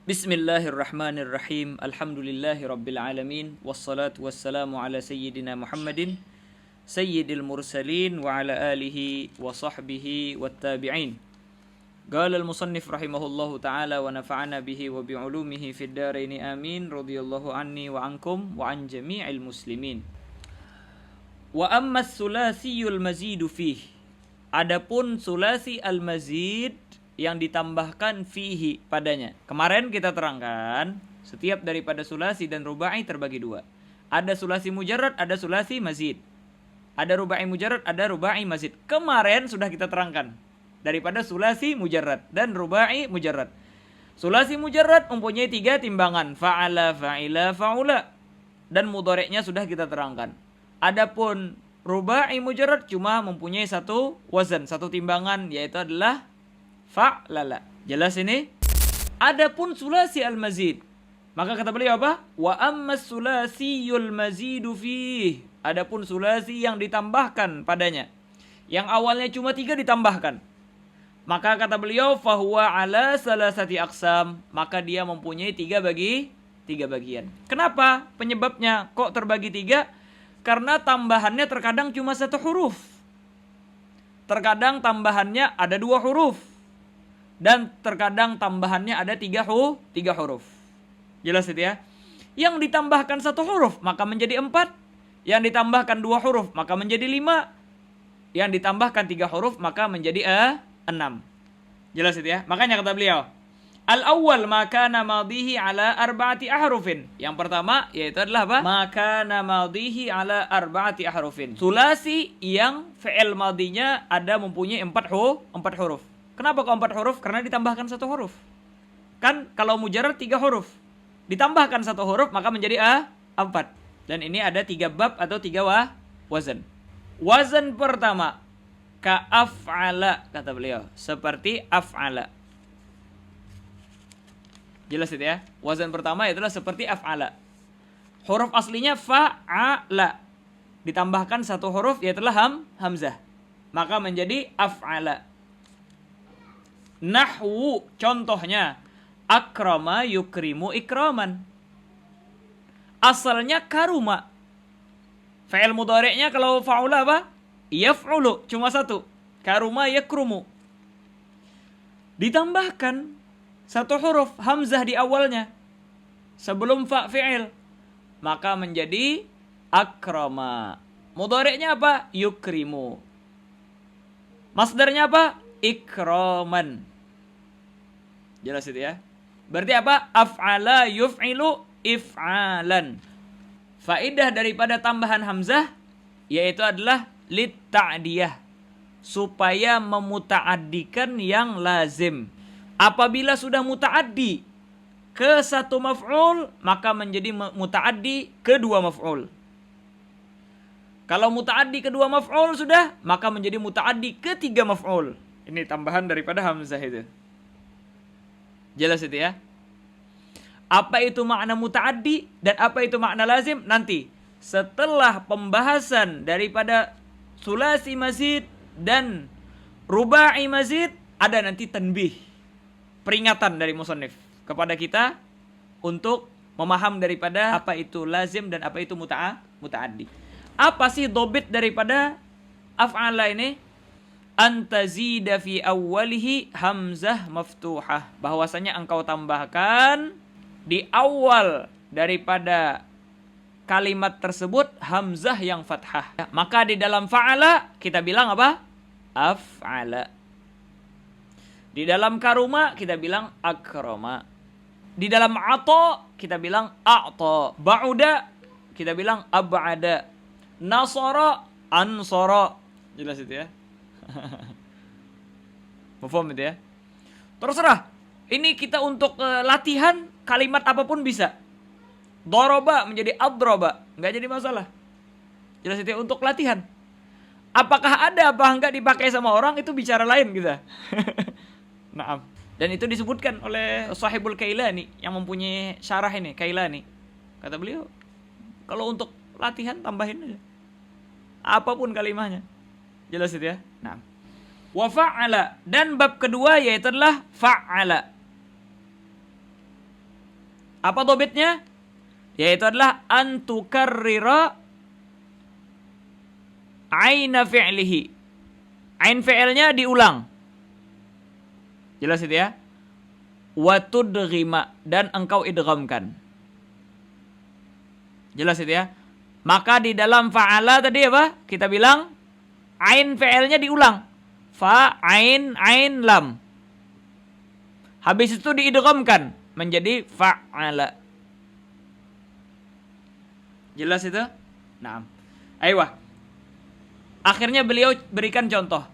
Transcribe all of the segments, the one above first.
Bismillahirrahmanirrahim. Alhamdulillahirabbil alamin wassalatu wassalamu ala sayyidina Muhammadin sayyidil mursalin wa ala alihi wa sahbihi wattabi'in. Qala al-musannif rahimahullahu ta'ala wa nafa'ana bihi wa bi'ulumihi fid dharain amin. Radhiyallahu anni wa ankum wa an jami'il muslimin. Wa amma as-sulasiyul mazidu fihi. Adapun sulasi al-mazid yang ditambahkan fihi padanya. Kemarin kita terangkan setiap daripada sulasi dan rubai terbagi dua. Ada sulasi mujarrad, ada sulasi mazid. Ada rubai mujarrad, ada rubai mazid. Kemarin sudah kita terangkan daripada sulasi mujarrad dan rubai mujarrad. Sulasi mujarrad mempunyai 3 timbangan, fa'ala, fa'ila, fa'ula, dan mudhari'nya sudah kita terangkan. Adapun rubai mujarrad cuma mempunyai 1 wazan, 1 timbangan, yaitu adalah fa'lala. Jelas ini? Adapun sulasi al-mazid, maka kata beliau apa? Wa amma sulasiyul mazidu fih. Adapun sulasi yang ditambahkan padanya, yang awalnya cuma 3 ditambahkan, maka kata beliau fahuwa ala salasati aqsam, maka dia mempunyai 3 bagian. Kenapa? Penyebabnya kok terbagi 3? Karena tambahannya terkadang cuma 1 huruf. Terkadang tambahannya ada 2 huruf. Dan terkadang tambahannya ada 3 huruf. Jelas itu ya? Yang ditambahkan 1 huruf maka menjadi 4. Yang ditambahkan 2 huruf maka menjadi 5. Yang ditambahkan 3 huruf maka menjadi 6. Jelas itu ya? Makanya kata beliau, al-awwal makana madhihi ala 4 ahrufin. Yang pertama yaitu adalah apa? Makana madhihi ala 4 ahrufin. Sulasi yang fi'il madhinya ada mempunyai 4 huruf. Kenapa kok 4 huruf? Karena ditambahkan 1 huruf. Kan kalau mujarrad 3 huruf. Ditambahkan 1 huruf maka menjadi 4. Dan ini ada 3 bab atau 3 wazan. Wazan pertama, ka'af'ala, kata beliau. Seperti af'ala. Jelas itu ya? Wazan pertama itulah seperti af'ala. Huruf aslinya fa'ala. Ditambahkan 1 huruf yaitu hamzah. Maka menjadi af'ala. Nahwu, contohnya akrama yukrimu ikraman. Asalnya karuma. Fi'il mudhari'nya kalau fa'ula apa? Yaf'ulu, cuma 1. Karuma yakrumu. Ditambahkan 1 huruf hamzah di awalnya sebelum fa' fi'il, maka menjadi akrama. Mudhari'nya apa? Yukrimu. Masdarnya apa? Ikraman. Jelas itu ya? Berarti apa? Af'ala yuf'ilu if'alan. Faedah daripada tambahan hamzah yaitu adalah litta'diyah, supaya memuta'addikan yang lazim. Apabila sudah muta'addi ke 1 maf'ul, maka menjadi muta'addi ke 2 maf'ul. Kalau muta'addi ke 2 maf'ul sudah, maka menjadi muta'addi ke 3 maf'ul. Ini tambahan daripada hamzah itu. Jelas itu ya? Apa itu makna muta'addi dan apa itu makna lazim? Nanti setelah pembahasan daripada sulasi mazid dan rubai mazid, ada nanti tanbih, peringatan dari musannif kepada kita untuk memaham daripada apa itu lazim dan apa itu muta'addi. Apa sih dobit daripada af'ala ini? Antazida fi awwalihi hamzah maftuhah. Bahwasanya engkau tambahkan di awal daripada kalimat tersebut hamzah yang fathah. Maka di dalam fa'ala kita bilang apa? Af'ala. Di dalam karuma kita bilang akrama. Di dalam ato kita bilang a'ta. Ba'uda kita bilang ab'ada. Nasara ansara. Jelas itu ya? Mafhum itu ya? Terserah. Ini kita untuk latihan kalimat apapun bisa. Doroba menjadi adroba, nggak jadi masalah. Jelas itu ya? Untuk latihan. Apakah ada apa enggak dipakai sama orang itu bicara lain kita. Naam. Dan itu disebutkan oleh Sahibul Kailani yang mempunyai syarah ini, Kailani. Kata beliau, kalau untuk latihan tambahin aja. Apapun kalimatnya. Jelas itu ya? Nah. Wa fa'ala, dan bab kedua yaitu adalah fa'ala. Apa dobitnya? Yaitu adalah antukarrira aina fi'lihi. Ain fi'ilnya diulang. Jelas itu ya? Wa tudghima, dan engkau idghamkan. Jelas itu ya? Maka di dalam fa'ala tadi apa? Kita bilang ain fi'ilnya diulang. Fa, ain, lam. Habis itu diidghamkan menjadi fa'ala. Jelas itu? Naam. Ayo. Akhirnya beliau berikan contoh.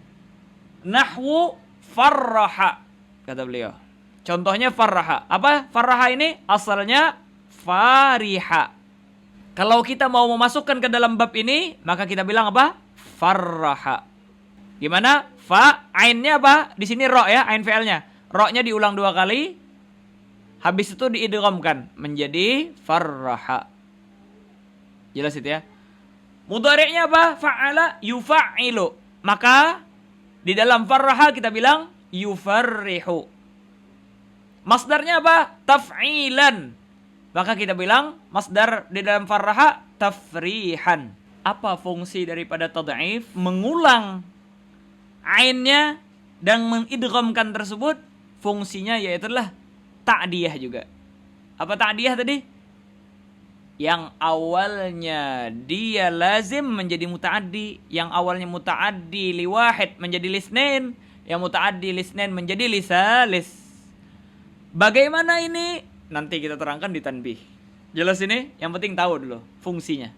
Nahwu farraha, kata beliau. Contohnya farraha. Apa farraha ini? Asalnya fariha. Kalau kita mau memasukkan ke dalam bab ini, maka kita bilang apa? Farraha. Gimana? Fa, ainnya apa? Di sini ro ya, ain fi'ilnya. Ro-nya diulang 2 kali. Habis itu diidghamkan menjadi farraha. Jelas itu ya? Mudhari'nya apa? Fa'ala yufa'ilu. Maka di dalam farraha kita bilang yufarrihu. Masdarnya apa? Taf'ilan. Maka kita bilang masdar di dalam farraha tafrihan. Apa fungsi daripada tad'if? Mengulang ainnya dan mengidghamkan tersebut. Fungsinya yaitulah ta'diyah juga. Apa ta'diyah tadi? Yang awalnya dia lazim menjadi muta'addi, yang awalnya muta'addi li wahid menjadi lisnain, yang muta'addi lisnain menjadi lisalis. Bagaimana ini? Nanti kita terangkan di tanbih. Jelas ini? Yang penting tahu dulu fungsinya.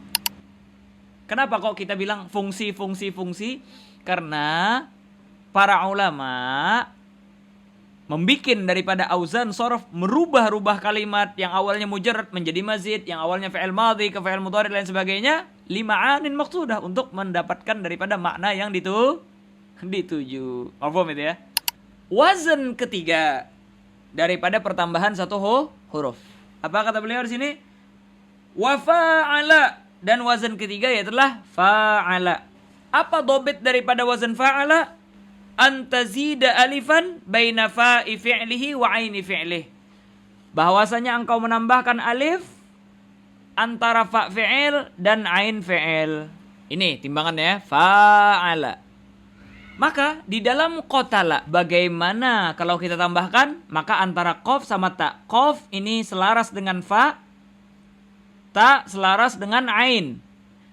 Kenapa kok kita bilang fungsi? Karena para ulama membikin daripada auzan sharaf, merubah-rubah kalimat yang awalnya mujarrad menjadi mazid, yang awalnya fi'il madhi ke fi'il mudhari dan sebagainya, lima'anin maqsudah, untuk mendapatkan daripada makna yang dituju. Paham itu ya? Wazan ketiga daripada pertambahan satu huruf. Apa kata beliau di sini? Wa fa'ala, dan wazan ketiga yaitulah fa'ala. Apa dobit daripada wazan fa'ala? Antazida alifan baina fa'i fi'lihi wa aini fi'lih. Bahwasanya engkau menambahkan alif antara fa' fi'il dan ain fi'il. Ini timbangannya ya, fa'ala. Maka di dalam qatala, bagaimana kalau kita tambahkan? Maka antara qaf sama ta. Qaf ini selaras dengan fa, ta selaras dengan ain.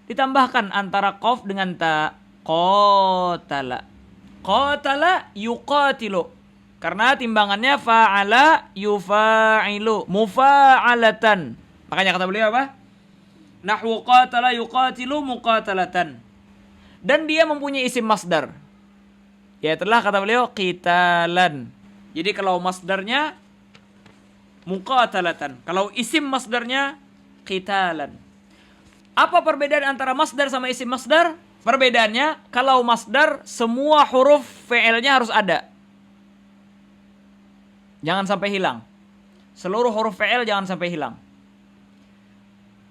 Ditambahkan antara qaf dengan ta. Qatala. Qatala yuqatilu. Karena timbangannya fa'ala yufa'ilu. Mufa'alatan. Makanya kata beliau apa? Nahwu qatala yuqatilu muqatalatan. Dan dia mempunyai isim masdar. Yaitulah kata beliau qitalan. Jadi kalau masdarnya muqatalatan, kalau isim masdarnya qitalan. Apa perbedaan antara masdar sama isim masdar? Perbedaannya, kalau masdar semua huruf fi'ilnya harus ada. Jangan sampai hilang. Seluruh huruf fi'il jangan sampai hilang.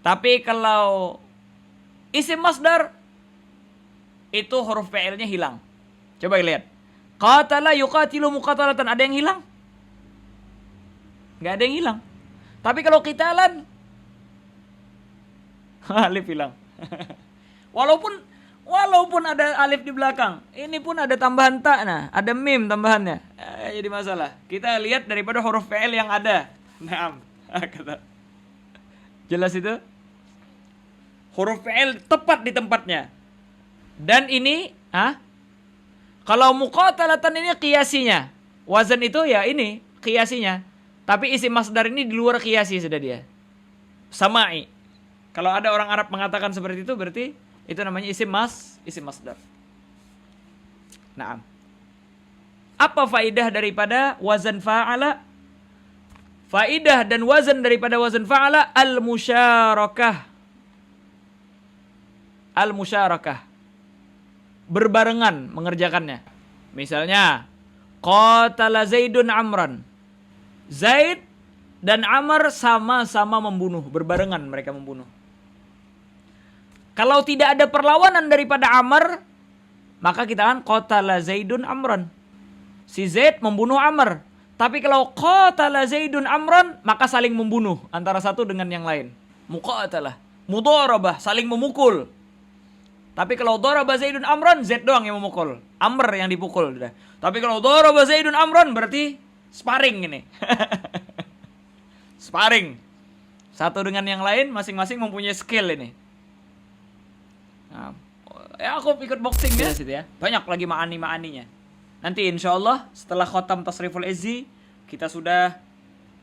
Tapi kalau isim masdar, itu huruf fi'ilnya hilang. Coba lihat. Qatala yuqatilu muqatalatan, ada yang hilang? Enggak ada yang hilang. Tapi kalau qitalan alif hilang. Walaupun ada alif di belakang, ini pun ada tambahan ta, nah, ada mim tambahannya. Jadi masalah. Kita lihat daripada huruf fi'il yang ada. Naam. Kata. Jelas itu? Huruf fi'il tepat di tempatnya. Dan ini, kalau muqatalatan ini qiyasinya. Wazan itu ya ini qiyasinya. Tapi isim masdar ini di luar qiyasi sudah dia. Sama'i. Kalau ada orang Arab mengatakan seperti itu, berarti itu namanya isim masdar. Naam. Apa faidah daripada wazan fa'ala? Faidah dan wazan daripada wazan fa'ala al-musyarakah. Al-musyarakah. Berbarengan mengerjakannya. Misalnya, qatala Zaidun Amran. Zaid dan Amr sama-sama membunuh, berbarengan mereka membunuh. Kalau tidak ada perlawanan daripada Amr, maka kita kan qatala Zaidun Amran. Si Zaid membunuh Amr. Tapi kalau qatala Zaidun Amran, maka saling membunuh antara satu dengan yang lain. Muqatalah. Mudharabah, saling memukul. Tapi kalau daraba Zaidun Amran, Zaid doang yang memukul. Amr yang dipukul. Tapi kalau daraba Zaidun Amran, berarti sparring ini. Sparring. Satu dengan yang lain, masing-masing mempunyai skill ini. Nah, ya aku ikut boxing ya. Banyak lagi ma'ani-ma'aninya. Nanti insya Allah setelah khotam Tasriful Izzi, kita sudah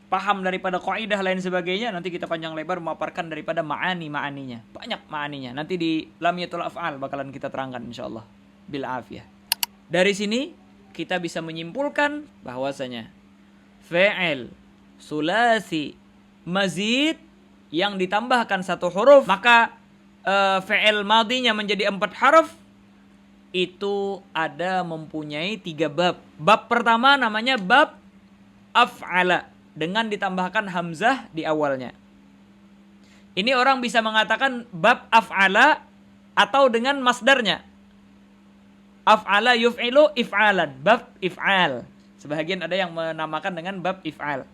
paham daripada kaidah lain sebagainya, nanti kita panjang lebar memaparkan daripada ma'aninya. Banyak ma'aninya. Nanti di Lamiyatul Af'al bakalan kita terangkan insya Allah. Bil afiyah. Dari sini kita bisa menyimpulkan bahwasanya fi'il sulasi mazid yang ditambahkan satu huruf, maka fi'il madinya menjadi 4 huruf, itu ada mempunyai 3 bab. Bab pertama namanya bab af'ala, dengan ditambahkan hamzah di awalnya. Ini orang bisa mengatakan bab af'ala atau dengan masdarnya. Af'ala yuf'ilu if'alan, bab if'al. Sebahagian ada yang menamakan dengan bab if'al.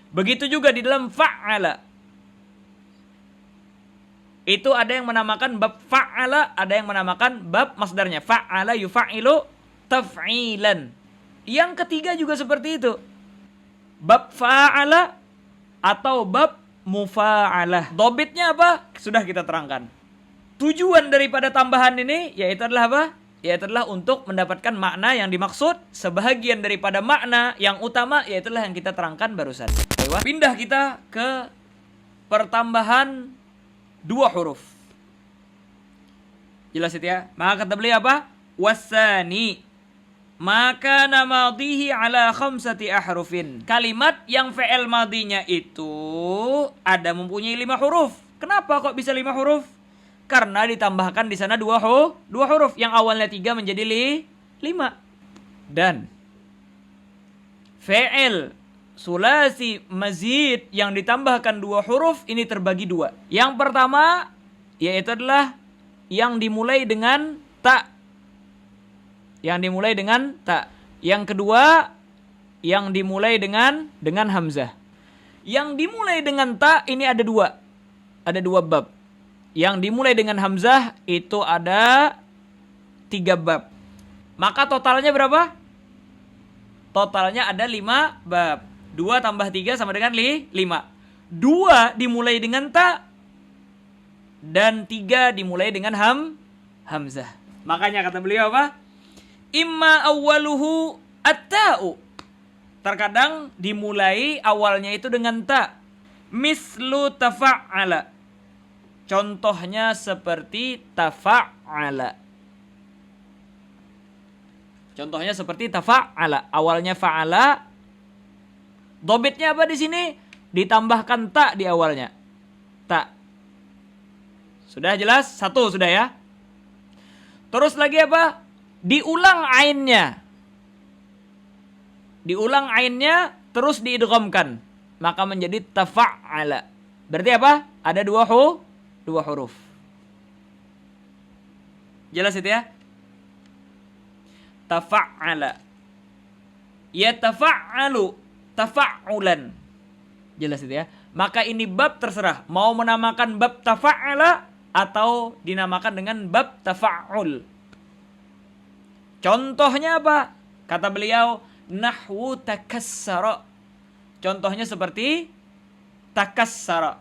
Begitu juga di dalam fa'ala. Itu ada yang menamakan bab fa'ala, ada yang menamakan bab masdarnya. Fa'ala yufa'ilu taf'ilan. Yang ketiga juga seperti itu. Bab fa'ala atau bab mufa'alah. Dobitnya apa? Sudah kita terangkan. Tujuan daripada tambahan ini yaitu adalah apa? Yaitu adalah untuk mendapatkan makna yang dimaksud. Sebahagian daripada makna yang utama yaitu adalah yang kita terangkan barusan. Pindah kita ke pertambahan 2 huruf. Jelas itu ya? Maka kata beliau apa? Wasani. Maka namadihi ala khamsati ahrufin. Kalimat yang fi'il madinya itu ada mempunyai 5 huruf. Kenapa kok bisa 5 huruf? Karena ditambahkan di sana 2 huruf. Yang awalnya 3 menjadi 5. Dan fi'il sulasi mazid yang ditambahkan 2 huruf ini terbagi 2. Yang pertama yaitu adalah yang dimulai dengan ta. Yang dimulai dengan ta. Yang kedua yang dimulai dengan hamzah. Yang dimulai dengan ta ini ada 2. Ada 2 bab. Yang dimulai dengan hamzah itu ada 3 bab. Maka totalnya berapa? Totalnya ada 5 bab. 2 tambah 3 sama dengan 5. 2 dimulai dengan ta. Dan 3 dimulai dengan hamzah. Makanya kata beliau apa? Imma awwaluhu at-ta'u. Terkadang dimulai awalnya itu dengan ta. Mislu tafa'ala. Contohnya seperti tafa'ala. Contohnya seperti tafa'ala. Awalnya fa'ala. Dobitnya apa di sini? Ditambahkan ta di awalnya. Ta. Sudah jelas? 1 sudah ya. Terus lagi apa? Diulang ainnya. Diulang ainnya terus diidghamkan. Maka menjadi tafa'ala. Berarti apa? Ada 2 huruf. Jelas itu ya? Tafa'ala. Yatafa'alu. Tafa'ulan. Jelas itu ya. Maka ini bab terserah. Mau menamakan bab tafa'ala atau dinamakan dengan bab tafa'ul. Contohnya apa? Kata beliau, nahwu takassara. Contohnya seperti takassara.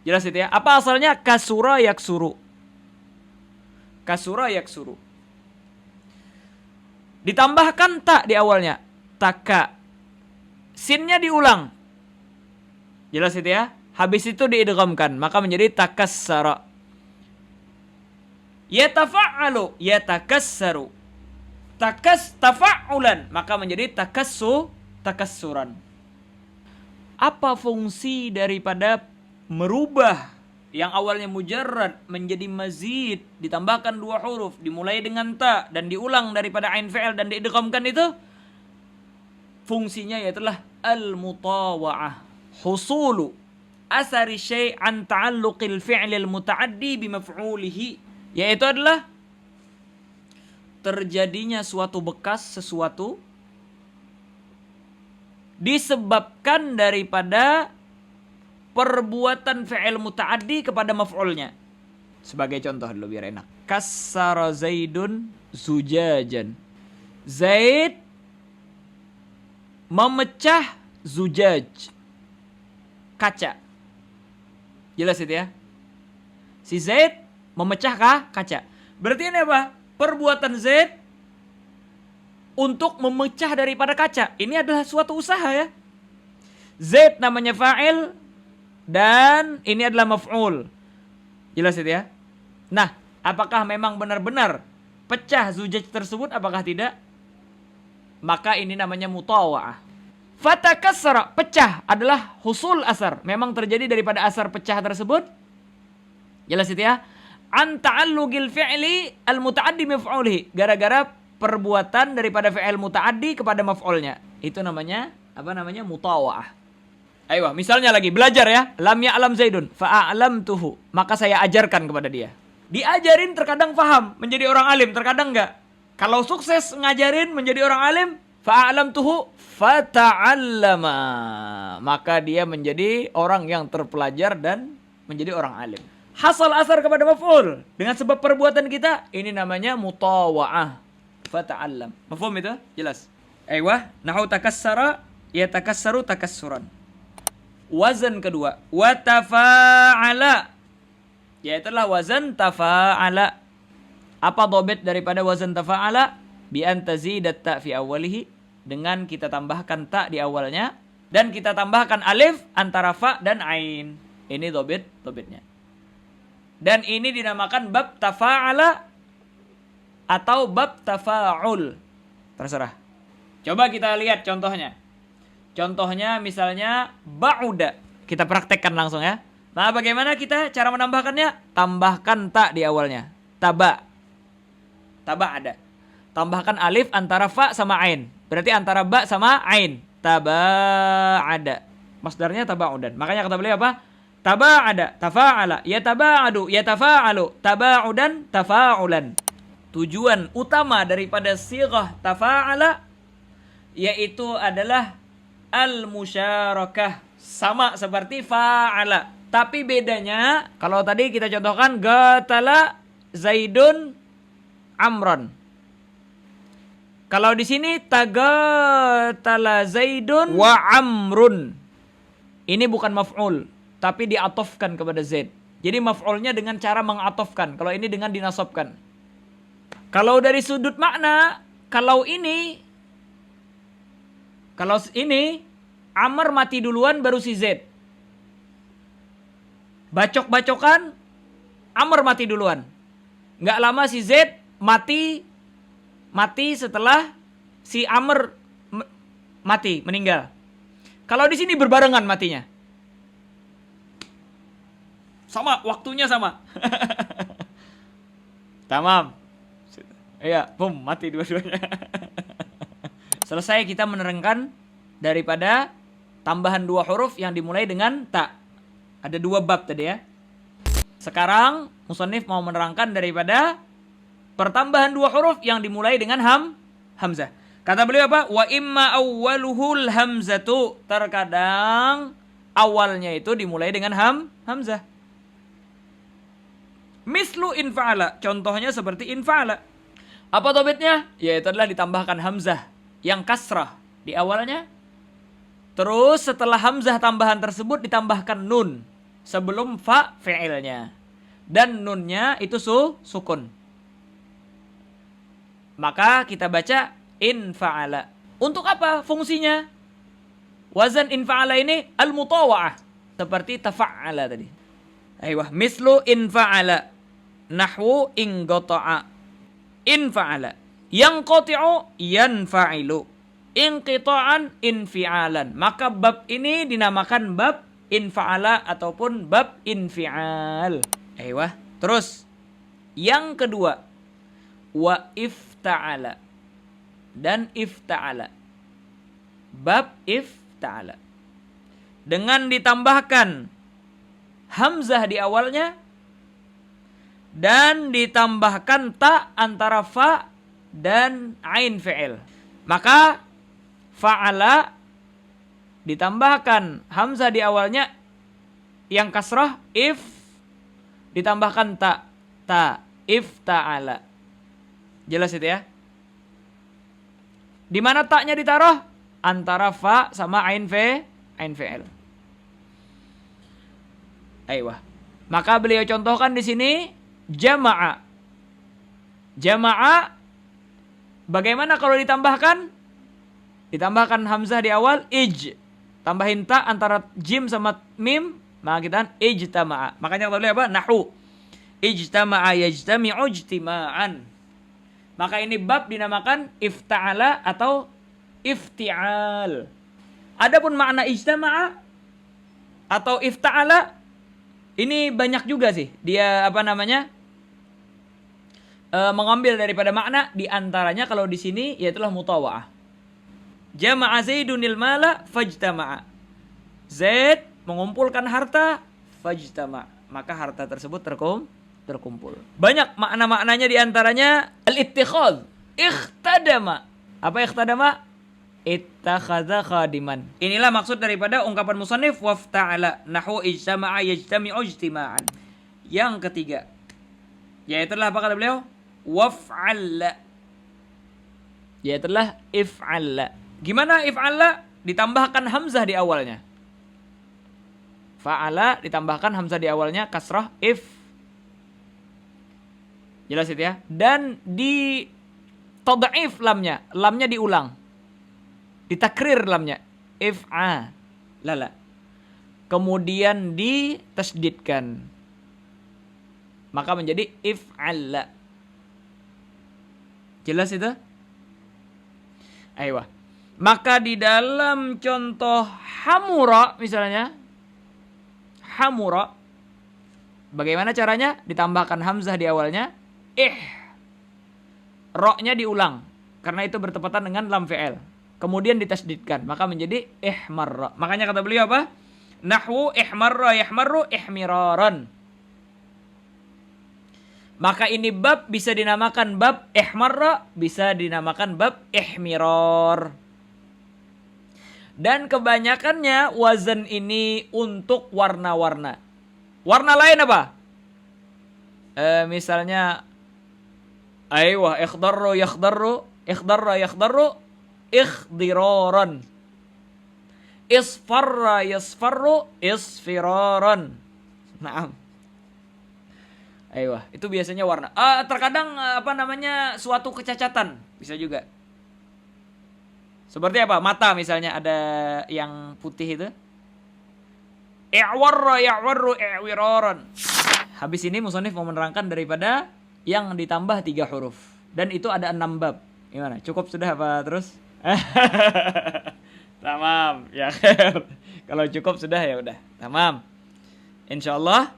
Jelas itu ya. Apa asalnya? Kasura yaksuru. Kasura yaksuru. Ditambahkan ta di awalnya. Taka. Sinnya diulang. Jelas itu ya. Habis itu diidghamkan. Maka menjadi takassara. Yatafa'alu. Yatakassaru. Tafa'ulan. Maka menjadi takassuran. Apa fungsi daripada merubah yang awalnya mujarrad menjadi mazid, ditambahkan 2 huruf, dimulai dengan ta dan diulang daripada ain fi'il dan diidghamkan itu? Fungsinya yaitulah al-mutawa'ah, husulu asari syai' an ta'alluqil fi'lil muta'addi bimaf'ulihi, yaitu adalah terjadinya suatu bekas sesuatu disebabkan daripada perbuatan fi'il muta'addi kepada maf'ulnya. Sebagai contoh dulu biar enak. Kassara Zaidun zujajan. Zaid memecah zujaj, kaca. Jelas itu ya? Si Zaid memecah kaca. Berarti ini apa? Perbuatan Zaid untuk memecah daripada kaca. Ini adalah suatu usaha ya. Zaid namanya fa'il dan ini adalah maf'ul. Jelas itu ya? Nah, apakah memang benar-benar pecah zujaj tersebut? Apakah tidak? Maka ini namanya mutawa'ah. Fatakassara, pecah adalah husul asar. Memang terjadi daripada asar pecah tersebut. Jelas itu ya? An ta'allugil fi'li al-muta'addi maf'ulihi. Gara-gara perbuatan daripada fi'il muta'addi kepada maf'ulnya. Itu namanya, apa namanya? Mutawa'ah. Ayo, misalnya lagi belajar ya. Lam ya'lam Zaidun fa'alamtuhu. Maka saya ajarkan kepada dia. Diajarin terkadang paham, menjadi orang alim, terkadang enggak. Kalau sukses ngajarin menjadi orang alim, fa'alamtuhu fata'allama. Maka dia menjadi orang yang terpelajar dan menjadi orang alim. Hasal asar kepada maf'ul dengan sebab perbuatan kita, ini namanya mutawa'ah. Fata'allam. Mafhum itu? Jelas. Ayo, nahu takassara yatakassaru takassuran. Wazan kedua, wa tafa'ala, yaitulah wazan tafa'ala. Apa dhabit daripada wazan tafa'ala? Bi an tazidat ta fi awwalihi, dengan kita tambahkan ta di awalnya dan kita tambahkan alif antara fa dan ain. Ini dhabitnya. Dan ini dinamakan bab tafa'ala atau bab tafa'ul. Terserah. Coba kita lihat contohnya. Contohnya misalnya ba'uda. Kita praktekkan langsung ya. Nah, bagaimana kita cara menambahkannya? Tambahkan ta di awalnya. Taba ada. Tambahkan alif antara fa sama ain. Berarti antara ba sama ain. Taba'ada. Masdarnya taba'udan. Makanya kata beliau apa? Taba'ada, tafa'ala, yataba'adu, yatafa'alu, taba'udan, tafa'ulan. Tujuan utama daripada sighah tafa'ala yaitu adalah al-musyarakah, sama seperti fa'ala. Tapi bedanya, kalau tadi kita contohkan gatala Zaidun Amron. Kalau di sini tagatala Zaidun wa Amrun. Ini bukan maf'ul, tapi diatofkan kepada Zaid. Jadi maf'ulnya dengan cara mengatofkan. Kalau ini dengan dinasobkan. Kalau dari sudut makna, kalau ini Amr mati duluan baru si Zaid. Bacok-bacokan, Amr mati duluan. Nggak lama si Zaid mati setelah si Amr mati, meninggal. Kalau di sini berbarengan matinya. Sama, waktunya sama. Tamam. Iya, mati dua-duanya. Selesai kita menerangkan daripada tambahan dua huruf yang dimulai dengan ta. Ada dua bab tadi ya. Sekarang musannif mau menerangkan daripada pertambahan dua huruf yang dimulai dengan hamzah. Kata beliau apa? Wa imma awwaluhul hamzatu. Terkadang awalnya itu dimulai dengan hamzah. Mislu infa'ala. Contohnya seperti infa'ala. Apa dhabitnya? Yaitu adalah ditambahkan hamzah yang kasrah di awalnya. Terus setelah hamzah tambahan tersebut ditambahkan nun sebelum fa fi'ilnya. Dan nunnya itu sukun. Maka kita baca infa'ala. Untuk apa fungsinya? Wazan infa'ala ini al-mutawa'ah. Seperti tafa'ala tadi. Ayo, mislu infa'ala. Nahwu inqata'a. Infa'ala. Yanqati'u yanfa'ilu. Inqita'an infi'alan. Maka bab ini dinamakan bab infa'ala ataupun bab infi'al. Ayo, terus yang kedua, wa ifta'ala dan ifta'ala. Bab ifta'ala dengan ditambahkan hamzah di awalnya dan ditambahkan ta antara fa dan ain fi'il. Maka fa'ala ditambahkan hamzah di awalnya yang kasrah, if ditambahkan ta, if ta'ala. Jelas itu ya? Di mana taknya ditaruh? Antara fa sama ain fi'il. Aiyah. Maka beliau contohkan di sini jama'a. Jama'a bagaimana kalau ditambahkan? Ditambahkan hamzah di awal, tambahin ta antara jim sama mim, maka kita ijtama'a. Makanya kita lihat apa? Nahwu. Ijtama'a yajtami'u ijtima'an. Maka ini bab dinamakan ifta'ala atau ifti'al. Adapun makna ijtama'a atau ifta'ala ini banyak juga sih. Dia mengambil daripada makna, di antaranya kalau di sini yaitulah mutawa'ah. Jama'a Zaidunil mala fajtama'a. Zaid mengumpulkan harta fajtama'. Maka harta tersebut terkumpul. Banyak makna-maknanya, di antaranya al-ittikhadz, ikhtadama. Apa ikhtadama? Ittakhadha khadiman. Inilah maksud daripada ungkapan musannif wafta'ala nahwu ijtama'a yajtami'u ijtima'an. Yang ketiga, yaitulah apa kata beliau? Waf'alla. Yaitulah if'alla. Gimana if'alla? Ditambahkan hamzah di awalnya. Fa'ala ditambahkan hamzah di awalnya kasrah if. Jelas itu ya? Dan di tad'if lamnya diulang. Ditakrir lamnya. If'a. Lala. Kemudian ditasdidkan. Maka menjadi if'alla. Jelas itu? Aiyah. Maka di dalam contoh hamura misalnya. Hamura. Bagaimana caranya? Ditambahkan hamzah di awalnya. Ro-nya diulang. Karena itu bertepatan dengan lam fi'il. Kemudian ditasdidkan. Maka menjadi ihmarra. Makanya kata beliau apa? Nahwu ihmarra yahmarru ihmiraran. Maka ini bab bisa dinamakan bab ihmarra, bisa dinamakan bab ihmirar. Dan kebanyakannya wazan ini untuk warna-warna. Warna lain apa? Misalnya aiyah ikhdarru yakhdarru, ikhdarra yakhdarru, ikhdiraran. Isfarra yasfarru, isfiraran. Naam. Aiyah, itu biasanya warna. Terkadang suatu kecacatan bisa juga. Seperti apa? Mata misalnya ada yang putih itu. I'warra ya'warru i'wiraran. Habis ini musannif mau menerangkan daripada yang ditambah 3 huruf. Dan itu ada 6 bab. Gimana? Cukup sudah apa terus? Tamam. Ya khair. Kalau cukup sudah ya udah. Tamam. Insyaallah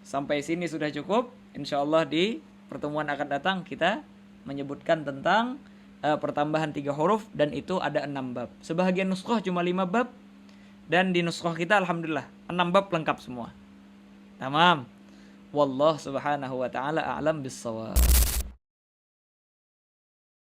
sampai sini sudah cukup. Insyaallah di pertemuan akan datang kita menyebutkan tentang pertambahan 3 huruf dan itu ada 6 bab. Sebahagian nuskhah cuma 5 bab dan di nuskhah kita alhamdulillah 6 bab lengkap semua. Tamam. Wallah subhanahu wa ta'ala a'lam bissawab.